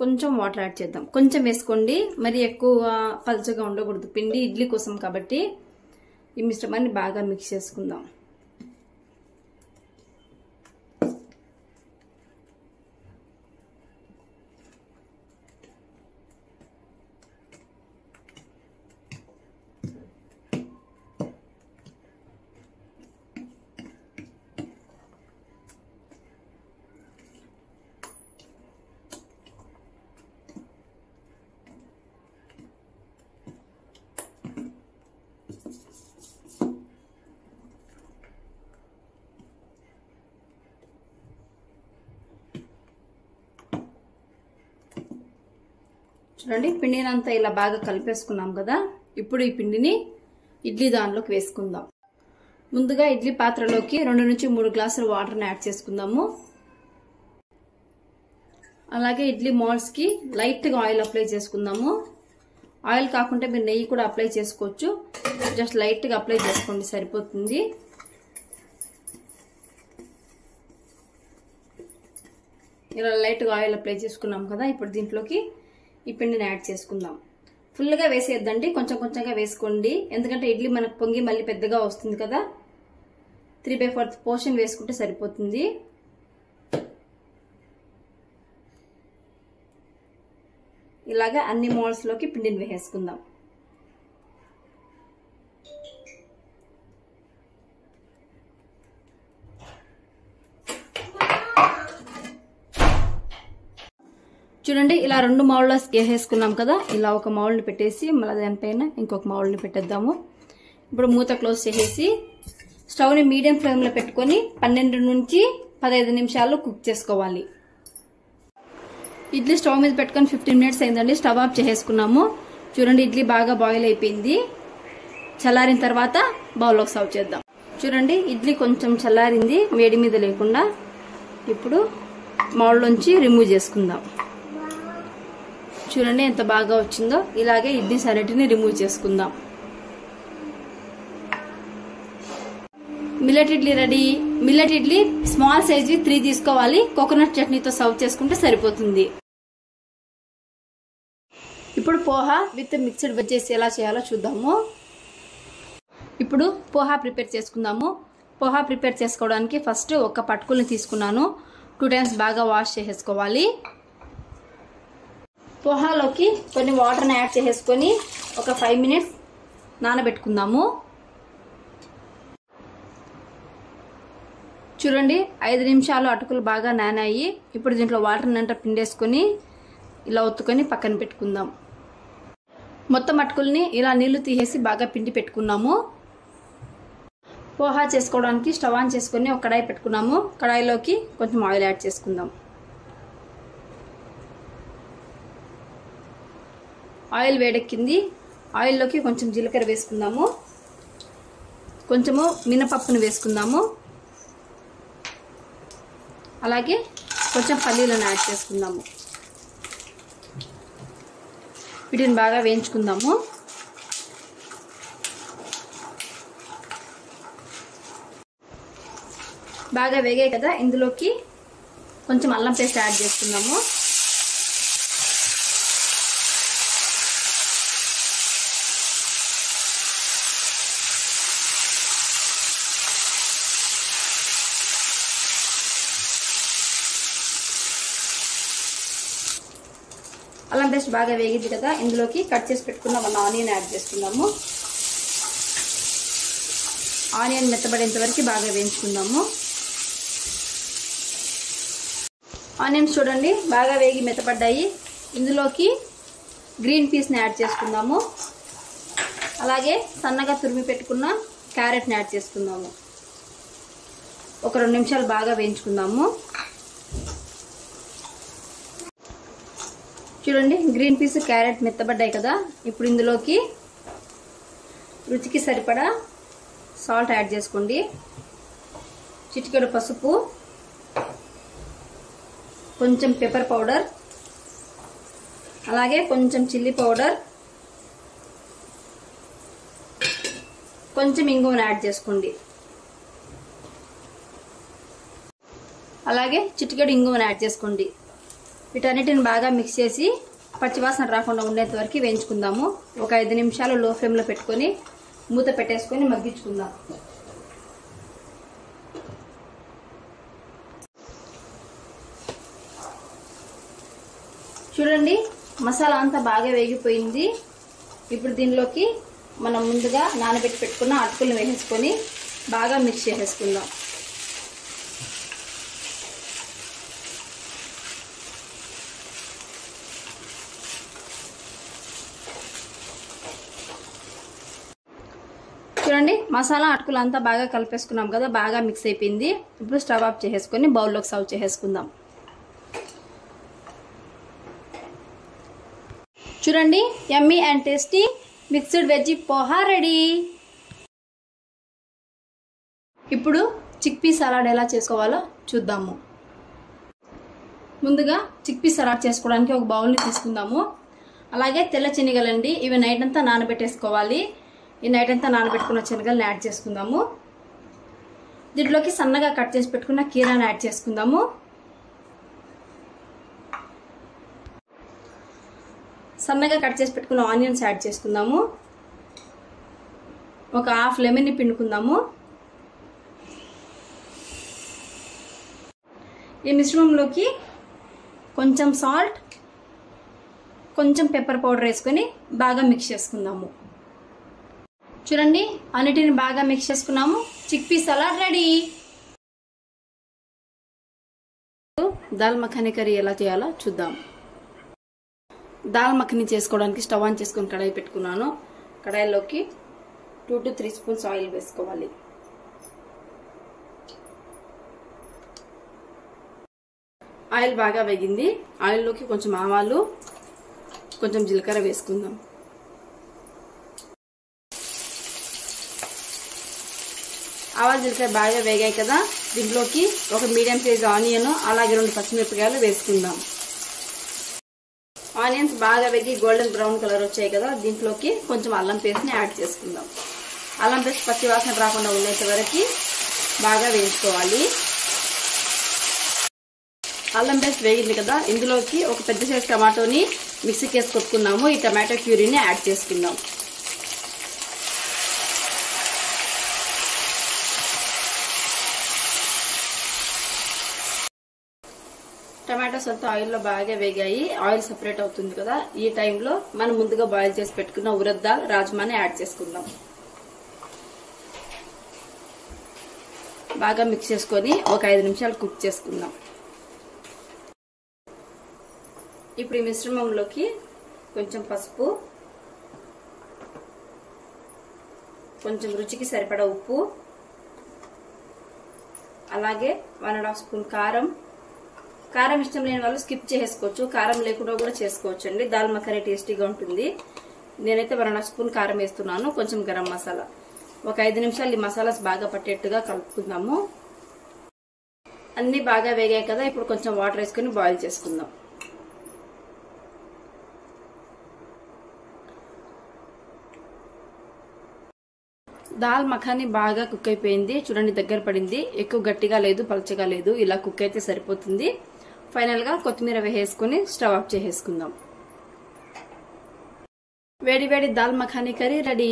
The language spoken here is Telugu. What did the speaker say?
కొంచెం వాటర్ యాడ్ చేద్దాం. కొంచెం వేసుకోండి, మరి ఎక్కువ పలుచగా ఉండకూడదు. పిండి ఇడ్లీ కోసం కాబట్టి ఈ మిశ్రమాన్ని బాగా మిక్స్ చేసుకుందాం. చూడండి, పిండిని అంతా ఇలా బాగా కలిపేసుకున్నాం కదా. ఇప్పుడు ఈ పిండిని ఇడ్లీ దానిలోకి వేసుకుందాం. ముందుగా ఇడ్లీ పాత్రలోకి 2 నుంచి 3 గ్లాసుల వాటర్ని యాడ్ చేసుకుందాము. అలాగే ఇడ్లీ మోల్డ్స్ కి లైట్ గా ఆయిల్ అప్లై చేసుకుందాము. ఆయిల్ కాకుంటే మీరు నెయ్యి కూడా అప్లై చేసుకోవచ్చు. జస్ట్ లైట్ గా అప్లై చేసుకోండి, సరిపోతుంది. ఇలా లైట్ గా ఆయిల్ అప్లై చేసుకున్నాం కదా. ఇప్పుడు దీంట్లోకి ఈ పిండిని యాడ్ చేసుకుందాం. ఫుల్గా వేసేద్దండి, కొంచెం కొంచెంగా వేసుకోండి. ఎందుకంటే ఇడ్లీ మనకు పొంగి మళ్ళీ పెద్దగా వస్తుంది కదా. 3/4 పోర్షన్ వేసుకుంటే సరిపోతుంది. ఇలాగా అన్ని మోల్డ్స్ లోకి పిండిని వేసేసుకుందాం. చూడండి, ఇలా 2 మౌల్డ్స్ వేసేసుకున్నాం కదా. ఇలా ఒక మౌల్డ్ని పెట్టేసి మళ్ళీ దానిపైన ఇంకొక మౌల్డ్ని పెట్టేద్దాము. ఇప్పుడు మూత క్లోజ్ చేసేసి స్టవ్ని మీడియం ఫ్లేమ్లో పెట్టుకొని 12 నుంచి 15 నిమిషాలు కుక్ చేసుకోవాలి. ఇడ్లీ స్టవ్ మీద పెట్టుకొని 15 మినిట్స్ అయిందండి. స్టవ్ ఆఫ్ చేసేసుకున్నాము. చూడండి, ఇడ్లీ బాగా బాయిల్ అయిపోయింది. చల్లారిన తర్వాత బౌల్లోకి సర్వ్ చేద్దాం. చూడండి, ఇడ్లీ కొంచెం చల్లారింది, వేడి మీద లేకుండా. ఇప్పుడు మౌల్డ్లోంచి రిమూవ్ చేసుకుందాం. చూడండి ఎంత బాగా వచ్చిందో. ఇలాగే ఇడ్లీస్ అన్నిటిని రిమూవ్ చేసుకుందాం. Millet idli ready. Millet idli small size 3 తీసుకోవాలి. కోకోనట్ చట్నీతో సర్వ్ చేసుకుంటే సరిపోతుంది. ఇప్పుడు పోహా విత్ మిక్స్డ్ వెజ్జెస్ ఎలా చేయాలో చూద్దాము. ఇప్పుడు పోహా ప్రిపేర్ చేసుకుందాము. పోహా ప్రిపేర్ చేసుకోవడానికి ఫస్ట్ ఒక పట్టుకుల్ని తీసుకున్నాను. 2 టైమ్స్ బాగా వాష్ చేసేసుకోవాలి. పోహాలోకి కొన్ని వాటర్ని యాడ్ చేసేసుకొని ఒక 5 మినిట్స్ నానబెట్టుకుందాము. చూడండి, 5 నిమిషాలు అటుకులు బాగా నానాయి. ఇప్పుడు దీంట్లో వాటర్ని అంతా పిండేసుకొని ఇలా ఒత్తుకొని పక్కన పెట్టుకుందాం. మొత్తం అటుకుల్ని ఇలా నీళ్లు తీసేసి బాగా పిండి పెట్టుకున్నాము. పోహా చేసుకోవడానికి స్టవ్ ఆన్ చేసుకొని ఒక కడాయి పెట్టుకున్నాము. కడాయిలోకి కొంచెం ఆయిల్ యాడ్ చేసుకుందాం. ఆయిల్ వేడెక్కింది. ఆయిల్లోకి కొంచెం జీలకర్ర వేసుకుందాము. కొంచెము మినపప్పును వేసుకుందాము. అలాగే కొంచెం పల్లీలను యాడ్ చేసుకుందాము. వీటిని బాగా వేయించుకుందాము. బాగా వేగాయి కదా. ఇందులోకి కొంచెం అల్లం పేస్ట్ యాడ్ చేసుకుందాము. అల్లం పేస్ట్ బాగా వేగింది కదా. ఇందులోకి కట్ చేసి పెట్టుకున్న 1 ఆనియన్ యాడ్ చేసుకుందాము. ఆనియన్ మెత్తబడేంత వరకు బాగా వేయించుకుందాము. ఆనియన్స్ చూడండి బాగా వేగి మెత్తపడ్డాయి. ఇందులోకి గ్రీన్ పీస్ని యాడ్ చేసుకుందాము. అలాగే సన్నగా తురిమి పెట్టుకున్న క్యారెట్ని యాడ్ చేసుకుందాము. ఒక 2 నిమిషాలు బాగా వేయించుకుందాము. చూడండి, గ్రీన్ పీస్ క్యారెట్ మెత్తబడ్డాయి కదా. ఇప్పుడు ఇందులోకి రుచికి సరిపడా సాల్ట్ యాడ్ చేసుకోండి. చిటికెడు పసుపు, కొంచెం పెప్పర్ పౌడర్, అలాగే కొంచెం చిల్లీ పౌడర్, కొంచెం ఇంగువను యాడ్ చేసుకోండి. అలాగే చిటికెడు ఇంగువను యాడ్ చేసుకోండి. వీటన్నిటిని బాగా మిక్స్ చేసి పచ్చివాసన రాకుండా ఉండేంత వరకు వేయించుకుందాము. ఒక 5 నిమిషాలు లో ఫ్లేమ్లో పెట్టుకొని మూత పెట్టేసుకొని మగ్గించుకుందాం. చూడండి మసాలా అంతా బాగా వేగిపోయింది. ఇప్పుడు దీనిలోకి మనం ముందుగా నానబెట్టి పెట్టుకున్న అటుకులను వేసేసుకొని బాగా మిక్స్ చేసేసుకుందాం. చూడండి మసాలా అటుకులు అంతా బాగా కలిపేసుకున్నాం కదా, బాగా మిక్స్ అయిపోయింది. ఇప్పుడు స్టవ్ ఆఫ్ చేసేసుకొని బౌల్లోకి సర్వ్ చేసేసుకుందాం. చూడండి యమ్మీ and tasty mixed veg poha ready. ఇప్పుడు చిక్పీ సలాడ్ ఎలా చేసుకోవాలో చూద్దాము. ముందుగా చిక్పీ సలాడ్ చేసుకోవడానికి ఒక బౌల్ని తీసుకుందాము. అలాగే తెల్ల శనగలండి, ఇవి నైట్ అంతా నానబెట్టేసుకోవాలి. ఈ నైట్ అంతా నానబెట్టుకున్న శనగలను యాడ్ చేసుకుందాము. దీంట్లోకి సన్నగా కట్ చేసి పెట్టుకున్న కీరాని యాడ్ చేసుకుందాము. సన్నగా కట్ చేసి పెట్టుకున్న ఆనియన్స్ యాడ్ చేసుకుందాము. ఒక హాఫ్ లెమన్ని పిండుకుందాము. ఈ మిశ్రమంలోకి కొంచెం సాల్ట్, కొంచెం పెప్పర్ పౌడర్ వేసుకొని బాగా మిక్స్ చేసుకుందాము. చూడండి అన్నిటిని బాగా మిక్స్ చేసుకున్నాము. Chickpea salad ready. Dal makhani curry ఎలా చేయాలో చూద్దాం. దాల్ మఖనీ చేసుకోవడానికి స్టవ్ ఆన్ చేసుకొని కడాయి పెట్టుకున్నాను. కడాయిలోకి 2 to 3 స్పూన్స్ ఆయిల్ వేసుకోవాలి. ఆయిల్ బాగా వేగింది. ఆయిల్లోకి కొంచెం ఆవాలు, కొంచెం జీలకర్ర వేసుకుందాం. ఆవాలు జీలకర్ర బాగా వేగాయి కదా, దీంట్లోకి ఒక మీడియం సైజ్ ఆనియన్, అలాగే 2 పచ్చిమిరపకాయలు వేసుకుందాం. ఆనియన్స్ బాగా వేగి గోల్డెన్ బ్రౌన్ కలర్ వచ్చాయి కదా, దీంట్లోకి కొంచెం అల్లం పేస్ట్ని యాడ్ చేసుకుందాం. అల్లం పేస్ట్ పచ్చి వాసన రాకుండా ఉండేంత వరకు బాగా వేయించుకోవాలి. అల్లం పేస్ట్ వేగింది కదా, ఇందులోకి ఒక పెద్ద సైజ్ టమాటోని మిక్సీకి వేసి కొట్టుకున్నాము. ఈ టమాటో ప్యూరీని యాడ్ చేసుకుందాం. టమాటోస్ అంతా ఆయిల్లో బాగా వేగాయి. ఆయిల్ సెపరేట్ అవుతుంది కదా, ఈ టైంలో మనం ముందుగా బాయిల్ చేసి పెట్టుకున్న ఉరద్ దాల్, రాజ్మాని యాడ్ చేసుకుందాం. బాగా మిక్స్ చేసుకొని ఒక 5 నిమిషాలు కుక్ చేసుకుందాం. ఇప్పుడు ఈ మిశ్రమంలోకి కొంచెం పసుపు, కొంచెం రుచికి సరిపడా ఉప్పు, అలాగే 1.5 స్పూన్ కారం. కారం ఇష్టం లేని వాళ్ళు స్కిప్ చేసుకోవచ్చు, కారం లేకుండా కూడా చేసుకోవచ్చు అండి. దాల్ మఖనీ టేస్టీగా ఉంటుంది. నేనైతే 1.5 స్పూన్ కారం వేస్తున్నాను. కొంచెం గరం మసాలా. ఒక 5 నిమిషాలు ఈ మసాలాస్ బాగా పట్టేట్టుగా కలుపుకుందాము. అన్ని బాగా వేగాయి కదా, ఇప్పుడు కొంచెం వాటర్ వేసుకుని బాయిల్ చేసుకుందాం. దాల్ మఖనీ బాగా కుక్ అయిపోయింది. చూడండి దగ్గర పడింది. ఎక్కువ గట్టిగా లేదు, పలచగా లేదు. ఇలా కుక్ అయితే సరిపోతుంది. ఫైనల్ గా కొత్తిమీర వేసుకుని స్టవ్ ఆఫ్ చేసేసుకుందాం. వేడి వేడి దాల్ మఖనీ కర్రీ రెడీ.